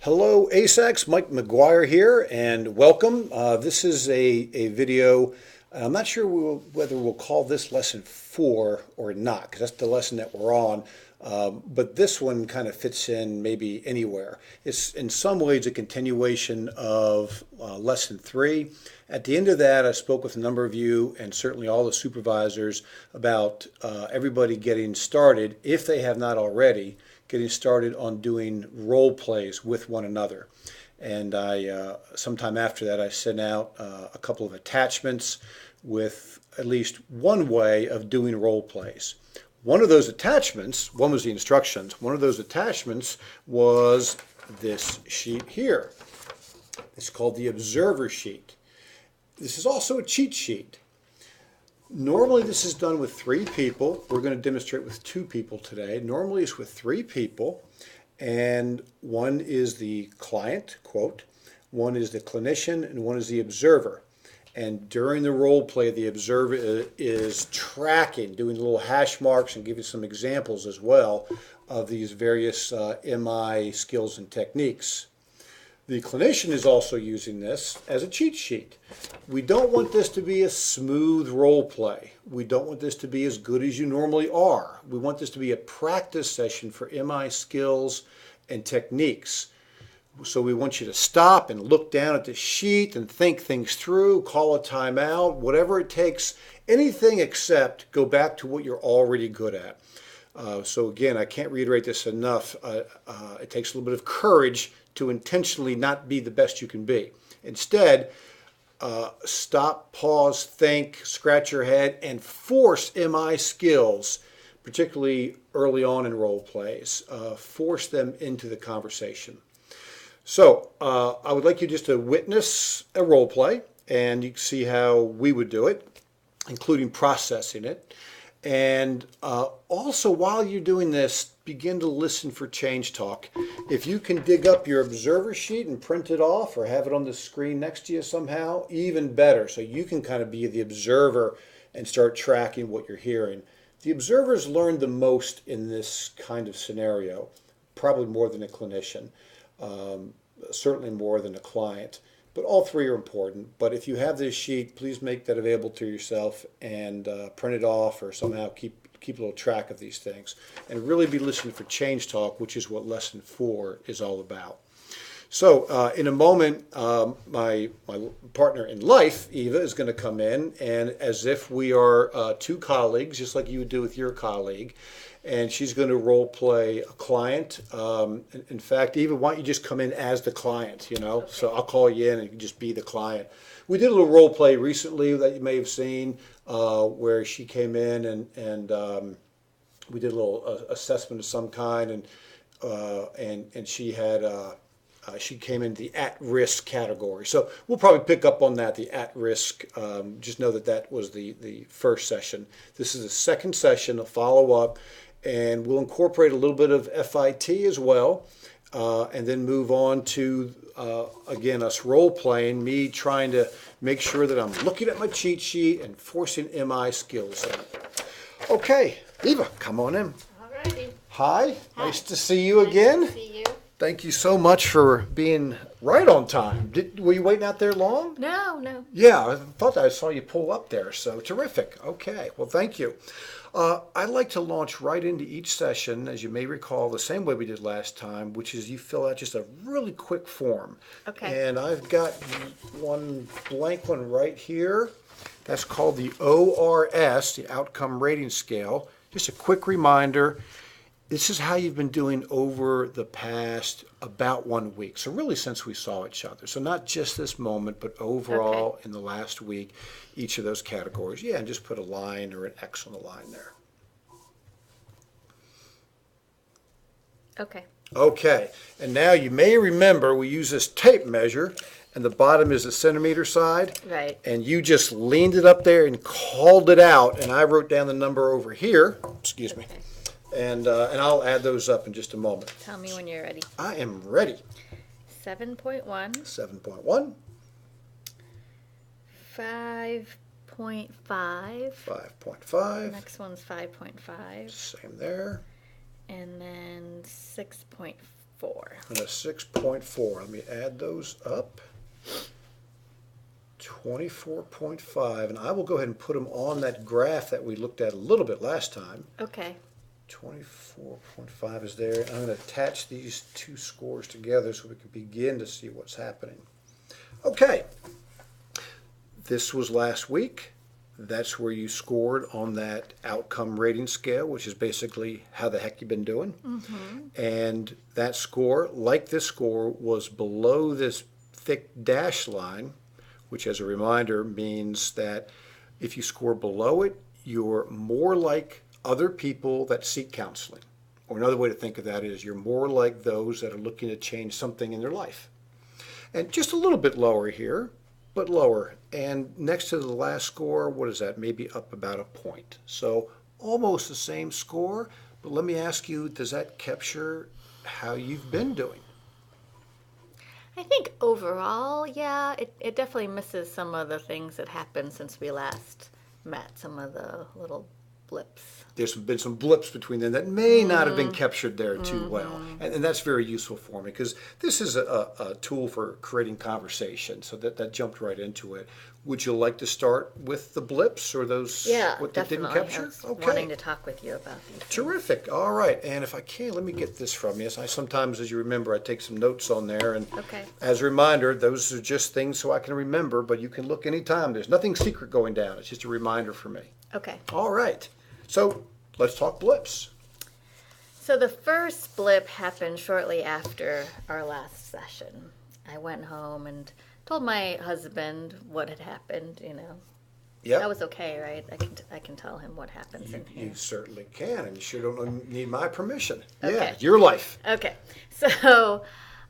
Hello, ASACs. Mike McGuire here, and welcome. This is a video. I'm not sure whether we'll call this lesson 4 or not, because that's the lesson that we're on. But this one kind of fits in maybe anywhere. It's in some ways a continuation of lesson 3. At the end of that, I spoke with a number of you and certainly all the supervisors about everybody getting started, if they have not already, getting started on doing role plays with one another. And sometime after that, I sent out a couple of attachments with at least one way of doing role plays. One of those attachments, one was the instructions, one of those attachments was this sheet here. It's called the observer sheet. This is also a cheat sheet. Normally this is done with 3 people. We're going to demonstrate with 2 people today. Normally it's with 3 people, and one is the client, quote, one is the clinician, and one is the observer. And during the role play, the observer is tracking, doing little hash marks and giving some examples as well of these various MI skills and techniques. The clinician is also using this as a cheat sheet. We don't want this to be a smooth role play. We don't want this to be as good as you normally are. We want this to be a practice session for MI skills and techniques. So we want you to stop and look down at the sheet and think things through, call a timeout, whatever it takes, anything except go back to what you're already good at. So again, I can't reiterate this enough. It takes a little bit of courage to intentionally not be the best you can be. Instead, stop, pause, think, scratch your head, and force MI skills, particularly early on in role plays. Force them into the conversation. So I would like you just to witness a role play, and you can see how we would do it, including processing it. And also, while you're doing this, begin to listen for change talk. If you can dig up your observer sheet and print it off or have it on the screen next to you somehow, even better. So you can kind of be the observer and start tracking what you're hearing. The observers learn the most in this kind of scenario, probably more than a clinician, certainly more than a client. But all 3 are important. But if you have this sheet, please make that available to yourself and print it off or somehow keep a little track of these things. And really be listening for change talk, which is what lesson 4 is all about. So in a moment, my partner in life, Eva, is going to come in, and as if we are 2 colleagues, just like you would do with your colleague, and she's going to role play a client. In fact, Eva, why don't you just come in as the client, you know? Okay. So I'll call you in and you can just be the client. We did a little role play recently that you may have seen where she came in and we did a little assessment of some kind, and she had she came into the at-risk category. So we'll probably pick up on that, the at-risk. Just know that was the first session. This is the second session, a follow-up, and we'll incorporate a little bit of FIT as well, and then move on to, again, us role-playing, me trying to make sure that I'm looking at my cheat sheet and forcing MI skills in. Okay, Eva, come on in. All righty. Hi, nice to see you again. Nice to see you. Thank you so much for being right on time. Were you waiting out there long? No. Yeah, I thought I saw you pull up there, so terrific. Okay, well, thank you. I'd like to launch right into each session, as you may recall, the same way we did last time, which is you fill out just a really quick form. Okay. And I've got one blank one right here. That's called the ORS, the Outcome Rating Scale. Just a quick reminder. This is how you've been doing over the past about 1 week. So really since we saw each other. So not just this moment, but overall in the last week, each of those categories. Yeah, and just put a line or an X on the line there. Okay. Okay, and now you may remember we use this tape measure, and the bottom is the centimeter side. Right. And you just leaned it up there and called it out, and I wrote down the number over here. Excuse me. Okay. And I'll add those up in just a moment. Tell me when you're ready. I am ready. 7.1. 7.1. 5.5. 5.5. Next one's 5.5. Same there. And then 6.4. And a 6.4. Let me add those up. 24.5. And I will go ahead and put them on that graph that we looked at a little bit last time. Okay. 24.5 is there. I'm going to attach these two scores together so we can begin to see what's happening. Okay. This was last week. That's where you scored on that outcome rating scale, which is basically how the heck you've been doing. And that score, like this score, was below this thick dash line, which as a reminder means that if you score below it, you're more like other people that seek counseling. Or another way to think of that is you're more like those that are looking to change something in their life. And just a little bit lower here, but lower. And next to the last score, what is that? Maybe up about a point. So almost the same score, but let me ask you, does that capture how you've been doing? I think overall, yeah, it definitely misses some of the things that happened since we last met, some of the little blips. There's been some blips between them that may not have been captured there too well. And that's very useful for me because this is a tool for creating conversation. So that jumped right into it. Would you like to start with the blips or those what they didn't definitely. capture? I was wanting to talk with you about these things. Terrific. All right. And if I can, let me get this from you. I sometimes, as you remember, I take some notes on there. And Okay. as a reminder, those are just things so I can remember, but you can look anytime. There's nothing secret going down. It's just a reminder for me. Okay. All right. So let's talk blips. So the first blip happened shortly after our last session. I went home and told my husband what had happened, Yeah. That was okay, right? I can tell him what happens in here. You certainly can, and you sure don't need my permission. Okay. Yeah, it's your life. Okay. So, so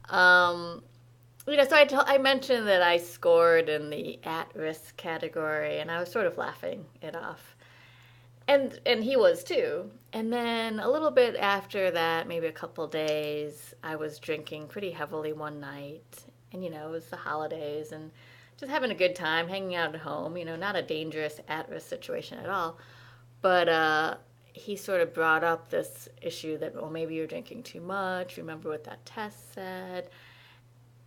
I mentioned that I scored in the at-risk category, and I was sort of laughing it off. And he was too. And then a little bit after that, maybe a couple days, I was drinking pretty heavily one night. And, it was the holidays and just having a good time, hanging out at home, not a dangerous at-risk situation at all. But he sort of brought up this issue that, well, maybe you're drinking too much. Remember what that test said?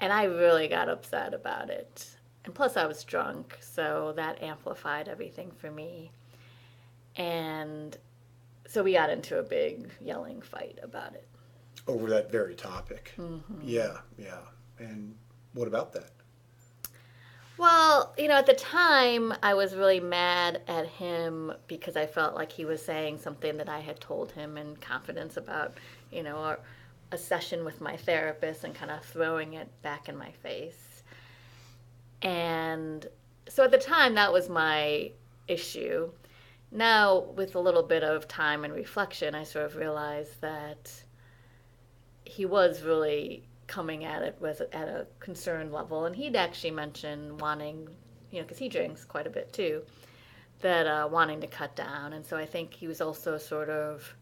And I really got upset about it. And plus I was drunk, so that amplified everything for me. And so we got into a big yelling fight about it. Over that very topic. Yeah. And what about that? Well, at the time, I was really mad at him because I felt like he was saying something that I had told him in confidence about, a session with my therapist and kind of throwing it back in my face. And so at the time, that was my issue. Now, with a little bit of time and reflection, I sort of realized that he was really coming at it at a concerned level. And he'd actually mentioned wanting, because he drinks quite a bit too, that wanting to cut down. And so I think he was also sort of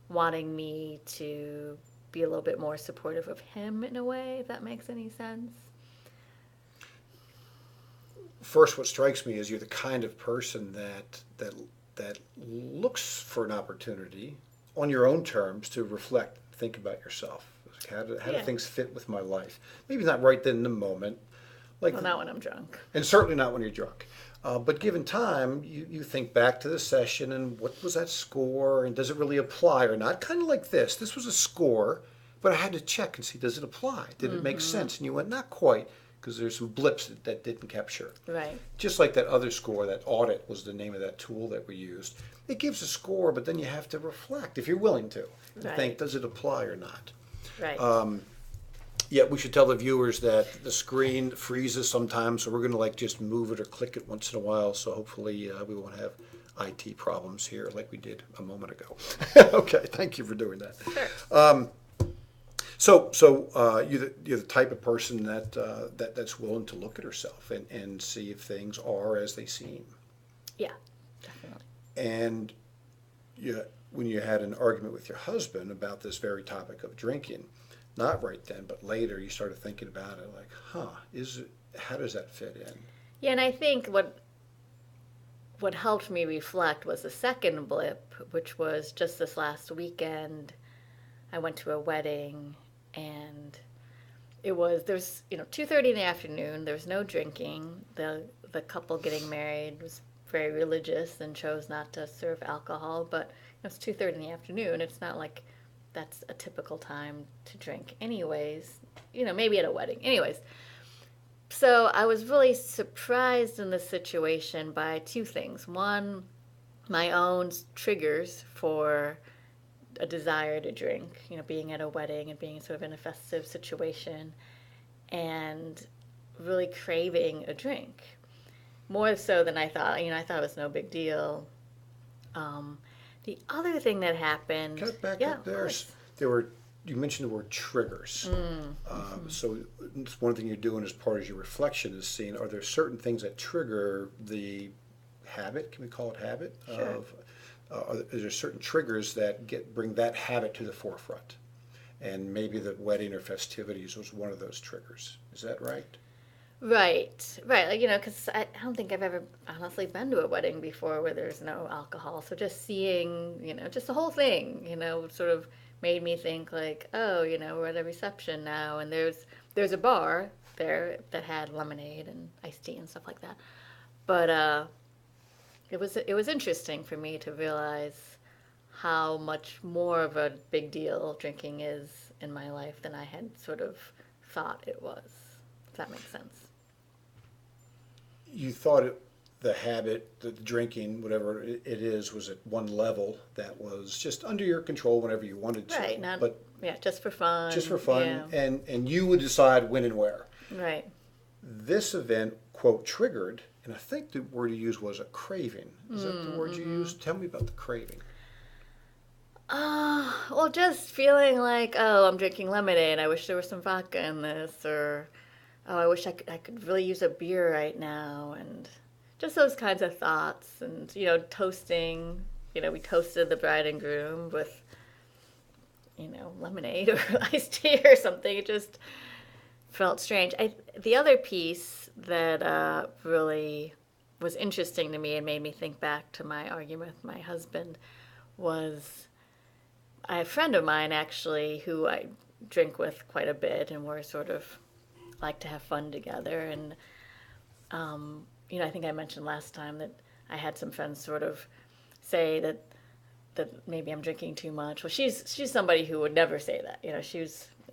wanting me to be a little bit more supportive of him in a way, if that makes any sense. First, what strikes me is you're the kind of person that looks for an opportunity on your own terms to reflect, think about yourself. How do things fit with my life? Maybe not right then in the moment. Not when I'm drunk. And certainly not when you're drunk. But given time, you think back to the session and what was that score and does it really apply or not? Kind of like this. This was a score, but I had to check and see, does it apply? Did it make sense? And you went, not quite, because there's some blips that didn't capture. Right. Just like that other score, that audit was the name of that tool that we used. It gives a score, but then you have to reflect, if you're willing to, and think, does it apply or not? Right. Yeah, we should tell the viewers that the screen freezes sometimes, so we're going to just move it or click it once in a while. So hopefully we won't have IT problems here like we did a moment ago. Okay, thank you for doing that. Sure. So you're the type of person that's willing to look at herself and see if things are as they seem. Yeah, definitely. And when you had an argument with your husband about this very topic of drinking, not right then, but later, you started thinking about it like, how does that fit in? Yeah, and I think what helped me reflect was the second blip, which was just this last weekend. I went to a wedding, and there's 2:30 in the afternoon. There was no drinking. The couple getting married was very religious and chose not to serve alcohol, but it's 2:30 in the afternoon. It's not like that's a typical time to drink anyways. Maybe at a wedding. Anyways, so I was really surprised in this situation by two things. One, my own triggers for a desire to drink, being at a wedding and being sort of in a festive situation and really craving a drink. More so than I thought. I thought it was no big deal. The other thing that happened... Can I back up there? You mentioned the word triggers. So one thing you're doing as part of your reflection is seeing, are there certain things that trigger the habit? Can we call it habit? Sure. Is there certain triggers that bring that habit to the forefront? And maybe the wedding or festivities was one of those triggers. Is that right? Right. Because I don't think I've ever honestly been to a wedding before where there's no alcohol. So just seeing, just the whole thing, sort of made me think like, oh, we're at a reception now, and there's a bar there that had lemonade and iced tea and stuff like that. But it was interesting for me to realize how much more of a big deal drinking is in my life than I had sort of thought it was. If that makes sense. You thought the habit, the drinking, whatever it is, was at one level that was just under your control whenever you wanted to. Right, just for fun. Just for fun, yeah. and you would decide when and where. Right. This event, quote, triggered, and I think the word you used was a craving. Is that the word you used? Tell me about the craving. Well, just feeling like, oh, I'm drinking lemonade. I wish there was some vodka in this, or oh, I wish I could really use a beer right now, and just those kinds of thoughts. And toasting. We toasted the bride and groom with lemonade or iced tea or something. It just felt strange. The other piece that really was interesting to me and made me think back to my argument with my husband was a friend of mine actually who I drink with quite a bit, and we're sort of like to have fun together. And I think I mentioned last time that I had some friends sort of say that maybe I'm drinking too much. Well, she's somebody who would never say that.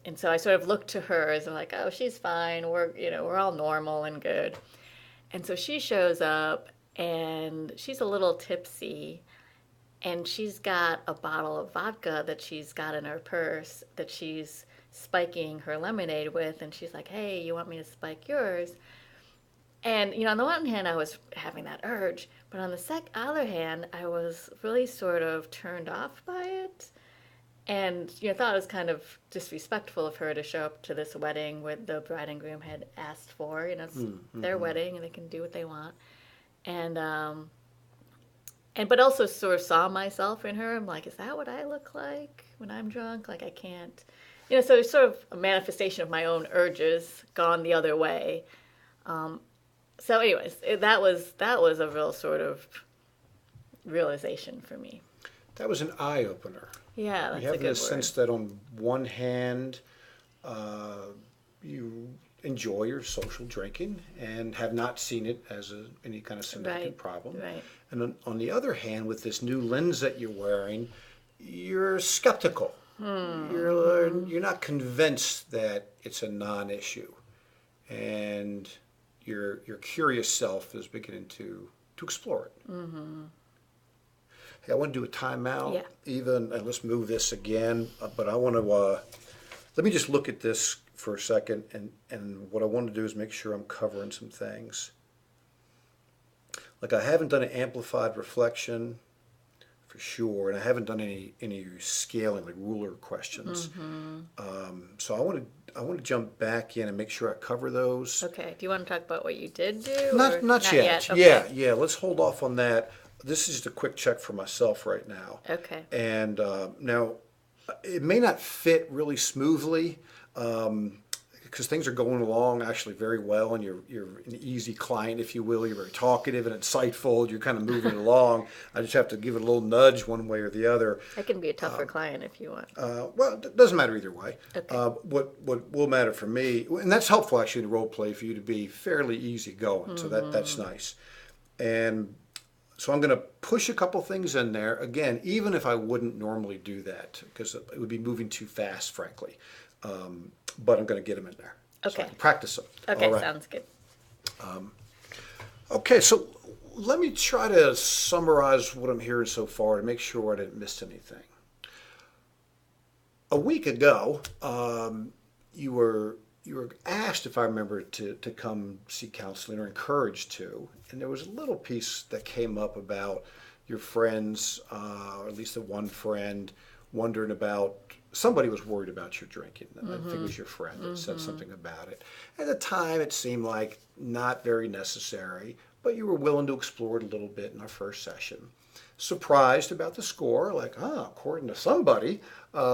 And so I sort of looked to her as like, oh, she's fine. We're all normal and good. And so she shows up, and she's a little tipsy, and she's got a bottle of vodka that she's got in her purse that she's spiking her lemonade with, and she's like, hey, you want me to spike yours? And, on the one hand, I was having that urge, but on the other hand, I was really sort of turned off by it. And, thought it was kind of disrespectful of her to show up to this wedding where the bride and groom had asked for. It's their wedding, and they can do what they want. But also sort of saw myself in her. I'm like, is that what I look like when I'm drunk? Like, I can't, so it's sort of a manifestation of my own urges gone the other way. So anyways, that was a real sort of realization for me. That was an eye-opener. Yeah, that's a good word. You have this sense that on one hand, you enjoy your social drinking and have not seen it as any kind of significant problem. Right. And on the other hand, with this new lens that you're wearing, you're skeptical. You're not convinced that it's a non-issue, and your curious self is beginning to explore it. Mm-hmm. Hey, I want to do a timeout. Yeah. And let's move this again. But I want to let me just look at this for a second, and what I want to do is make sure I'm covering some things. Like, I haven't done an amplified reflection for sure, and I haven't done any scaling, like ruler questions. Mm-hmm. So I want to jump back in and make sure I cover those. Okay. Do you want to talk about what you did do? Not yet. Okay. Yeah. Let's hold off on that. This is just a quick check for myself right now. Okay. And now, it may not fit really smoothly, because because things are going along actually very well, and you're an easy client, if you will. You're very talkative and insightful. You're kind of moving along. I just have to give it a little nudge one way or the other. I can be a tougher client if you want. Well, it doesn't matter either way. Okay. What will matter for me, and that's helpful actually in role play for you to be fairly easygoing. So that's nice. And so I'm going to push a couple things in there. Again, even if I wouldn't normally do that, because it would be moving too fast, frankly. But I'm going to get them in there. So Okay. I can practice them. Okay, All right. sounds good. Okay, so let me try to summarize what I'm hearing so far to make sure I didn't miss anything. A week ago, you were asked, if I remember, to come see counseling, or encouraged to, and there was a little piece that came up about your friends, or at least the one friend, wondering about, somebody was worried about your drinking. I think it was your friend that said something about it. At the time, it seemed like not very necessary, but you were willing to explore it a little bit in our first session. Surprised about the score, like, according to somebody,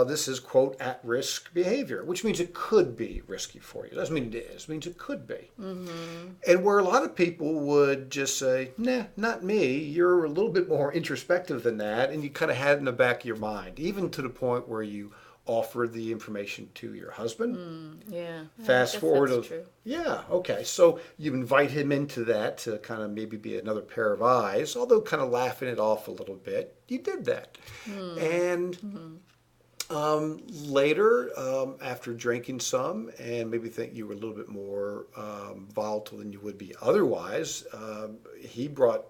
this is, quote, at-risk behavior, which means it could be risky for you. It doesn't mean it is. It means it could be. And where a lot of people would just say, nah, not me, you're a little bit more introspective than that, and you kind of had it in the back of your mind, even to the point where you offered the information to your husband. Yeah. Fast forward That's true. yeah, okay. So you invite him into that to kind of maybe be another pair of eyes, although kind of laughing it off a little bit. You did that. And later, after drinking some and maybe think you were a little bit more volatile than you would be otherwise, he brought,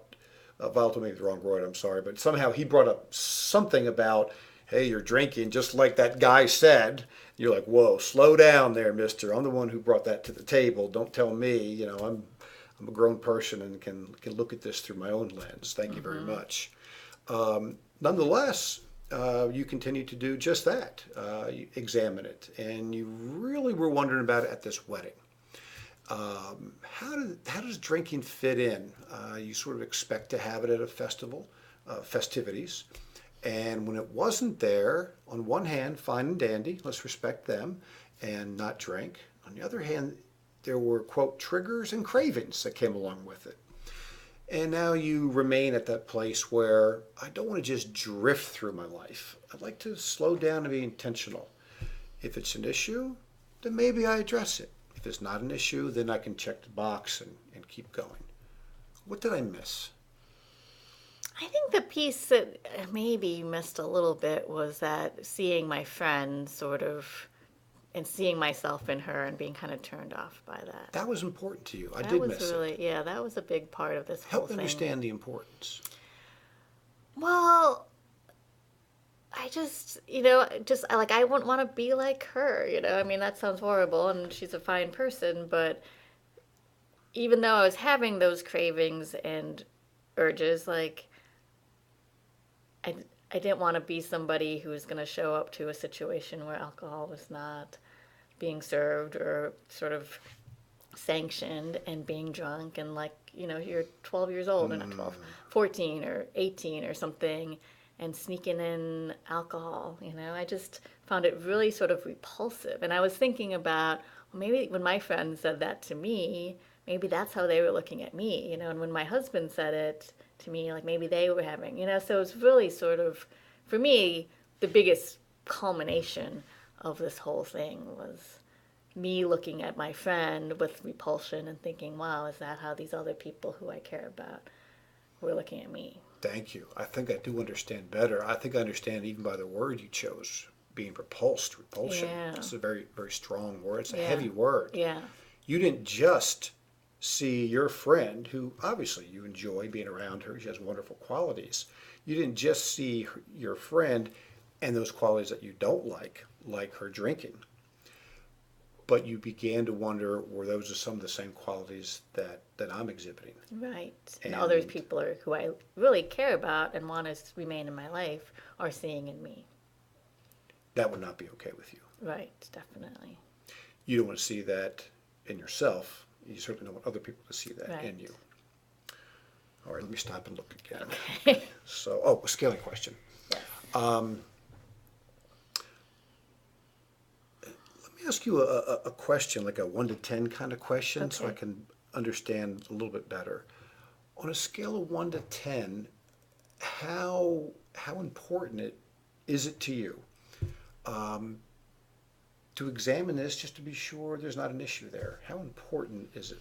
volatile may be the wrong word, I'm sorry, but somehow he brought up something about, hey, you're drinking, just like that guy said. You're like, whoa, slow down there, mister. I'm the one who brought that to the table. Don't tell me, I'm a grown person and can look at this through my own lens. Thank you very much. Nonetheless, you continue to do just that. You examine it. And you really were wondering about it at this wedding. How does drinking fit in? You sort of expect to have it at a festival, festivities. And when it wasn't there, on one hand, fine and dandy, let's respect them and not drink. On the other hand, there were, quote, triggers and cravings that came along with it. And now you remain at that place where I don't want to just drift through my life. I'd like to slow down and be intentional. If it's an issue, then maybe I address it. If it's not an issue, then I can check the box and keep going. What did I miss? I think the piece that maybe you missed a little bit was that seeing my friend sort of, and seeing myself in her and being kind of turned off by that. That was important to you. I That did was miss really, it. yeah, that was a big part of this whole Help me thing. understand the importance. Well, I just, I wouldn't want to be like her, I mean, that sounds horrible, and she's a fine person, but even though I was having those cravings and urges, like, I didn't want to be somebody who was going to show up to a situation where alcohol was not being served or sort of sanctioned and being drunk and you're 12 years old or not 12, 14 or 18 or something and sneaking in alcohol, I just found it really sort of repulsive. And I was thinking about, well, maybe when my friend said that to me, maybe that's how they were looking at me, and when my husband said it to me, like maybe they were having, so it's really sort of, for me, the biggest culmination of this whole thing was me looking at my friend with repulsion and thinking, wow, is that how these other people who I care about were looking at me? Thank you. I think I do understand better. I think I understand even by the word you chose, being repulsed, repulsion. Yeah. It's a very, very strong word. It's a Yeah. heavy word. Yeah. You didn't just see your friend, who obviously you enjoy being around her. She has wonderful qualities. You didn't just see your friend and those qualities that you don't like her drinking. But you began to wonder, were those some of the same qualities that I'm exhibiting? Right. And And- other people who I really care about and want to remain in my life are seeing in me. That would not be okay with you. Right, definitely. You don't want to see that in yourself. You certainly don't want other people to see that Right. in you. All right, let me stop and look again. Okay. So, a scaling question. Yes. Let me ask you a question, like a 1 to 10 kind of question, so I Okay. can understand a little bit better. On a scale of 1 to 10, how important is it to you to examine this just to be sure there's not an issue there? How important is it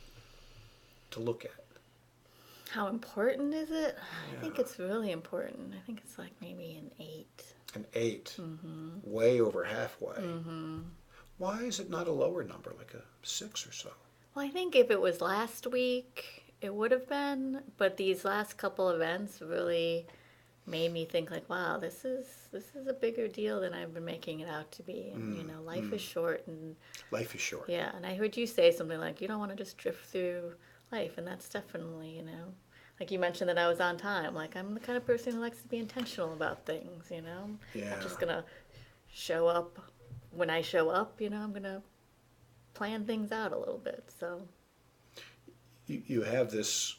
to look at? How important is it? I think Yeah. it's really important. I think it's like maybe an 8. An 8, way over halfway. Why is it not a lower number, like a 6 or so? Well, I think if it was last week, it would have been, but these last couple events really made me think like, wow, this is a bigger deal than I've been making it out to be. And life is short, and Life is short. yeah, and I heard you say something like you don't want to just drift through life, and that's definitely, like you mentioned that I was on time. Like I'm the kind of person who likes to be intentional about things, I'm Yeah. not just gonna show up when I show up, I'm gonna plan things out a little bit. So You have this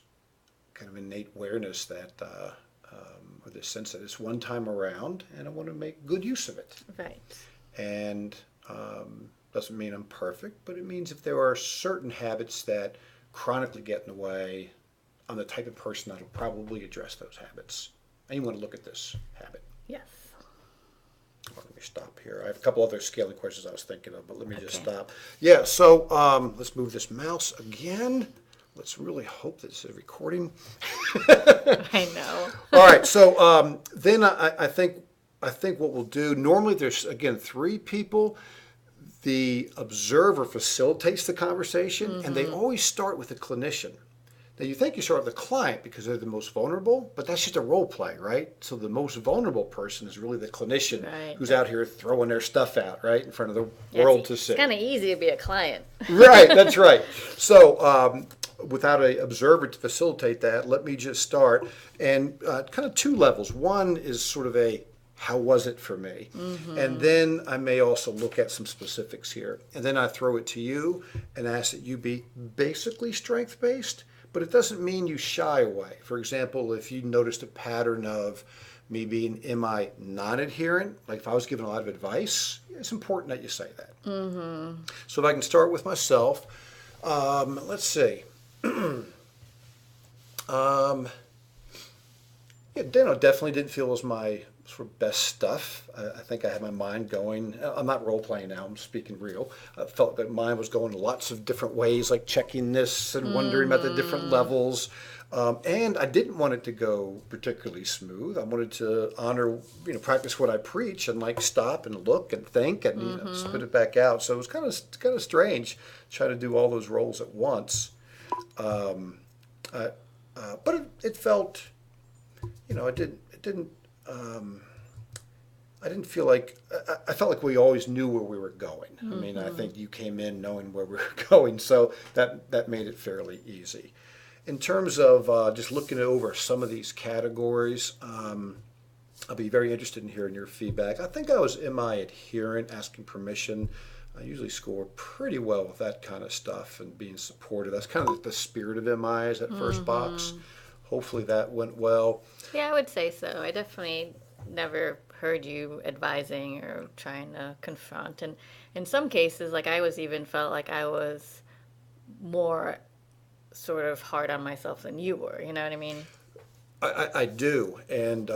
kind of innate awareness that, or this sense that it's one time around, and I want to make good use of it. right. And doesn't mean I'm perfect, but it means if there are certain habits that chronically get in the way, I'm the type of person that'll probably address those habits. And you want to look at this habit. Yes. Let me stop here. I have a couple other scaling questions I was thinking of, but let me just Okay. stop. Yeah, so let's move this mouse again. Let's really hope that this is recording. I know. All right, so then I think what we'll do, normally there's, again, 3 people. The observer facilitates the conversation, and they always start with the clinician. Now, you think you start with the client because they're the most vulnerable, but that's just a role play, right? So the most vulnerable person is really the clinician Right. who's out here throwing their stuff out, right, in front of the Yeah, world to see. It's kind of easy to be a client. Right, that's right. So, without an observer to facilitate that, let me just start. And kind of 2 levels. One is sort of a how was it for me? And then I may also look at some specifics here. And then I throw it to you and ask that you be basically strength based, but it doesn't mean you shy away. For example, if you noticed a pattern of me being MI non-adherent, like if I was giving a lot of advice, it's important that you say that. So if I can start with myself, let's see. Yeah, definitely didn't feel it was my sort of best stuff. I think I had my mind going. I'm not role playing now. I'm speaking real. I felt that mine was going lots of different ways, like checking this and wondering about the different levels. And I didn't want it to go particularly smooth. I wanted to honor, practice what I preach and like stop and look and think and spit it back out. So it was kind of strange trying to do all those roles at once. But it felt, I didn't feel like, I felt like we always knew where we were going. I mean, I think you came in knowing where we were going, so that made it fairly easy. In terms of just looking over some of these categories, I'll be very interested in hearing your feedback. I think I was MI adherent, asking permission. I usually score pretty well with that kind of stuff and being supportive. That's kind of the spirit of MI is that first box. Hopefully that went well. Yeah, I would say so. I definitely never heard you advising or trying to confront. And in some cases, like I was even felt like I was more sort of hard on myself than you were. You know what I mean? I do, and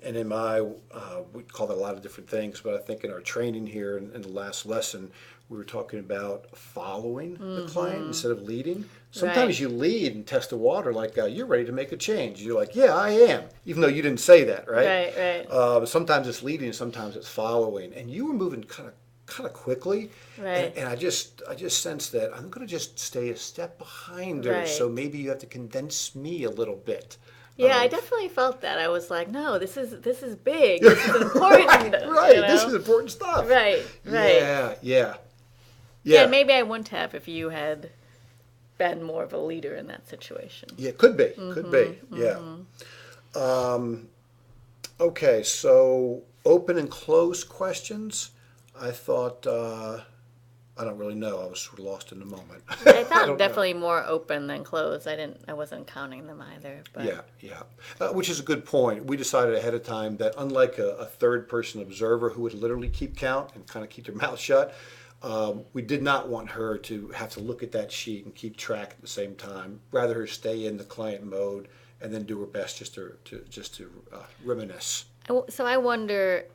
in my we call that a lot of different things, but I think in our training here in the last lesson, we were talking about following the client instead of leading. Sometimes Right. you lead and test the water, like you're ready to make a change. You're like, yeah, I am, even though you didn't say that, right? Right. Sometimes it's leading, sometimes it's following, and you were moving kind of quickly, Right. and I just sensed that I'm going to just stay a step behind her, Right. so maybe you have to condense me a little bit. Yeah, I definitely felt that. I was like, no, this is big. This is important. Right, you this know? is important stuff. Right. Yeah. Yeah, maybe I wouldn't have if you had been more of a leader in that situation. Yeah, could be. Yeah. Okay, so open and close questions. I thought, I don't really know. I was sort of lost in the moment. I don't know. thought definitely more open than closed. I wasn't counting them either. But Yeah. Which is a good point. We decided ahead of time that unlike a third person observer who would literally keep count and kind of keep their mouth shut, We did not want her to have to look at that sheet and keep track at the same time. Rather her stay in the client mode and then do her best just to reminisce. So I wonder,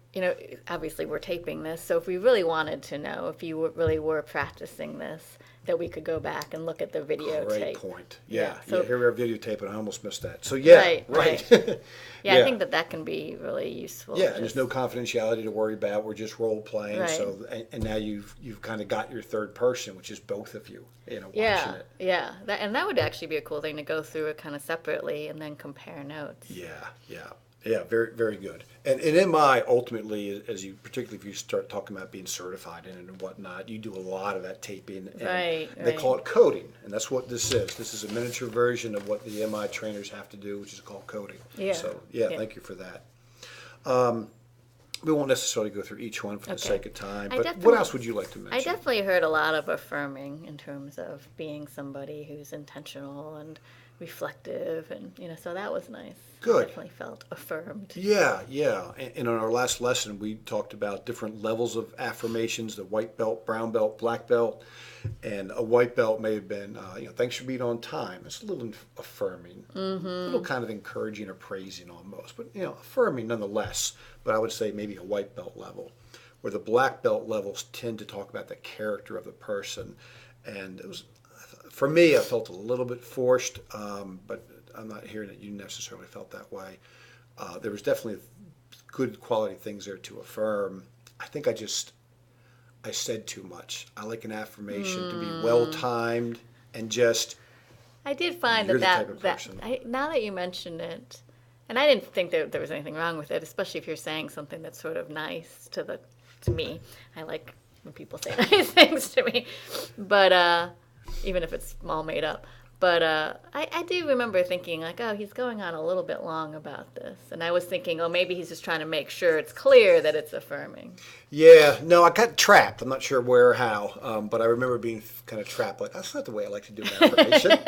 obviously we're taping this, so if we really wanted to know if you really were practicing this, that we could go back and look at the videotape. Great point. Yeah. So, here we are videotaping. I almost missed that. So yeah, right. Yeah, I think that can be really useful. Yeah, and there's no confidentiality to worry about. We're just role playing. Right. So and now you've kind of got your third person, which is both of you, watching it. Yeah, and that would actually be a cool thing to go through it kind of separately and then compare notes. Yeah, very, very good. And in MI, ultimately, particularly if you start talking about being certified in it and whatnot, you do a lot of that taping. And Right. They call it coding, and that's what this is. This is a miniature version of what the MI trainers have to do, which is called coding. Yeah. So, thank you for that. We won't necessarily go through each one for the sake of time, but what else would you like to mention? I definitely heard a lot of affirming in terms of being somebody who's intentional and reflective, and so that was nice. Good. I definitely felt affirmed. Yeah. And on our last lesson, we talked about different levels of affirmations: the white belt, brown belt, black belt, and a white belt may have been, thanks for being on time. It's a little affirming, a little kind of encouraging or praising almost, but affirming nonetheless. But I would say maybe a white belt level, where the black belt levels tend to talk about the character of the person, and it was. For me, I felt a little bit forced, but I'm not hearing that you necessarily felt that way. There was definitely good quality things there to affirm. I think I said too much. I like an affirmation to be well-timed and just. I did find you're that the type of person. now that you mentioned it, and I didn't think that there was anything wrong with it, especially if you're saying something that's sort of nice to me. I like when people say nice things to me, but. Even if it's all made up. But I do remember thinking, like, oh, he's going on a little bit long about this. And I was thinking, oh, maybe he's just trying to make sure it's clear that it's affirming. Yeah, no, I got trapped. I'm not sure where or how, but I remember being kind of trapped. Like, that's not the way I like to do an affirmation.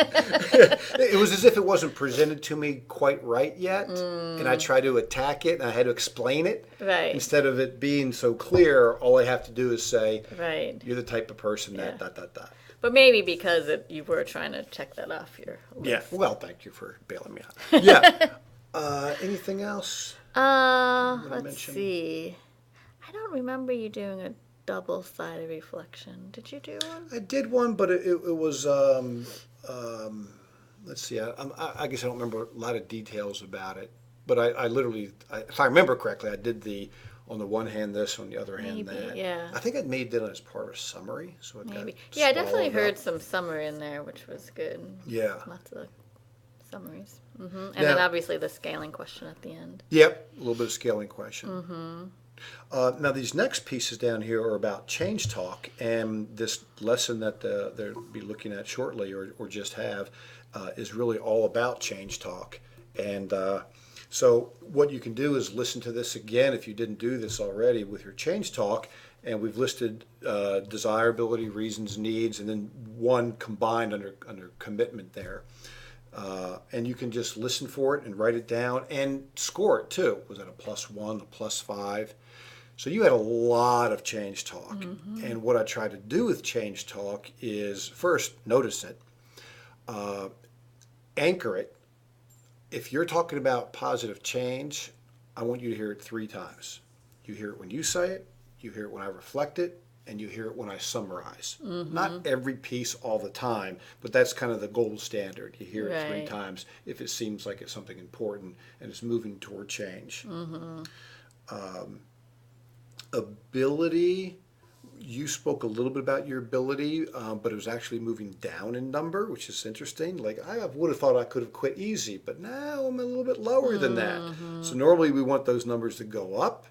It was as if it wasn't presented to me quite right yet. And I tried to attack it, and I had to explain it. Right. Instead of it being so clear, all I have to do is say, right. You're the type of person that, ... But maybe because you were trying to check that off your list. Yeah. Well, thank you for bailing me out. Yeah. Anything else? Let's see. I don't remember you doing a double-sided reflection. Did you do one? I did one, but it was. Let's see. I guess I don't remember a lot of details about it. But I literally, if I remember correctly, I did on the one hand this, on the other hand that. Yeah. I think I made that as part of a summary, so it maybe. got Yeah, I definitely swallowed heard up. some summary in there, which was good. Yeah. Lots of summaries. And then obviously the scaling question at the end. Yep, a little bit of scaling question. Now these next pieces down here are about change talk, and this lesson that they'll be looking at shortly, or just have, is really all about change talk. And so what you can do is listen to this again if you didn't do this already with your change talk, and we've listed desirability, reasons, needs, and then one combined under commitment there. And you can just listen for it and write it down and score it too. Was it a +1, a +5? So you had a lot of change talk. And what I try to do with change talk is first notice it, anchor it. If you're talking about positive change, I want you to hear it 3 times. You hear it when you say it, you hear it when I reflect it, and you hear it when I summarize. Not every piece all the time, but that's kind of the gold standard. You hear it 3 times if it seems like it's something important and it's moving toward change. Ability, you spoke a little bit about your ability, but it was actually moving down in number, which is interesting. Like, I would have thought I could have quit easy, but now I'm a little bit lower than that. So normally we want those numbers to go up,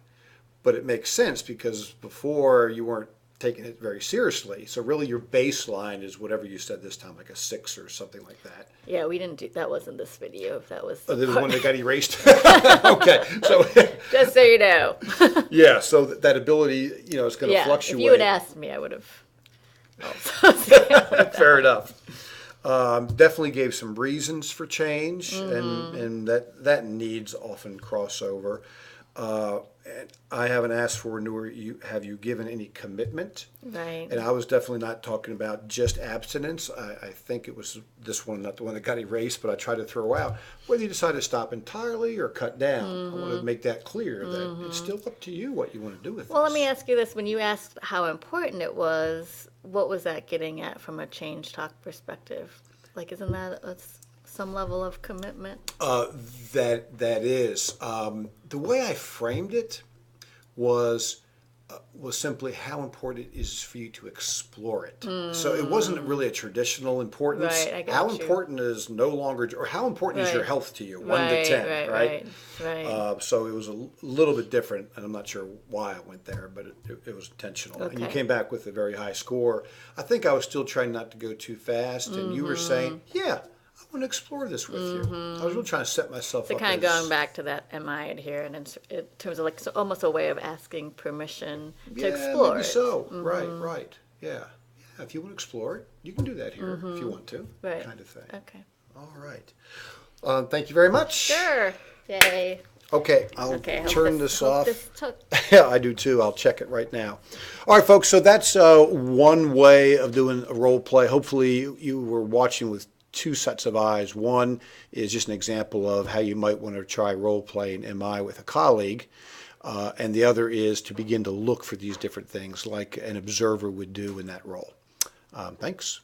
but it makes sense because before you weren't taking it very seriously. So really your baseline is whatever you said this time, like a 6 or something like that. Yeah, we didn't do that. Wasn't this video? That was the one that got erased. Okay, so just so you know. Yeah, so that ability, is going to fluctuate. If you had asked me, I would have. Fair enough. Definitely gave some reasons for change, and that needs often crossover. And I haven't asked for, nor have you given any commitment. Right. And I was definitely not talking about just abstinence. I think it was this one, not the one that got erased, but I tried to throw out. Whether you decide to stop entirely or cut down, I want to make that clear that it's still up to you what you want to do with Well, this. let me ask you this. When you asked how important it was, what was that getting at from a change talk perspective? Like, isn't that some level of commitment? That is. The way I framed it was simply how important it is for you to explore it. So it wasn't really a traditional importance. Right, I got how you. important is no longer, or how important is your Right. health to you, 1 to 10, right? Right. So it was a little bit different, and I'm not sure why I went there, but it was intentional. And you Okay. came back with a very high score. I think I was still trying not to go too fast, and you were saying, yeah, I want to explore this with you. I was really trying to set myself So up kind of as- going back to that, am I adherent in terms of like almost a way of asking permission to explore maybe it. so. Right. Yeah. If you want to explore it, you can do that here if you want to. Right. Kind of thing. Okay. All right. Thank you very much. Sure. Yay. Okay, I'll Okay. I hope turn this hope off. this took. Yeah, I do too. I'll check it right now. All right, folks. So that's one way of doing a role play. Hopefully, you were watching with two sets of eyes. One is just an example of how you might want to try role playing MI with a colleague. And the other is to begin to look for these different things like an observer would do in that role. Thanks.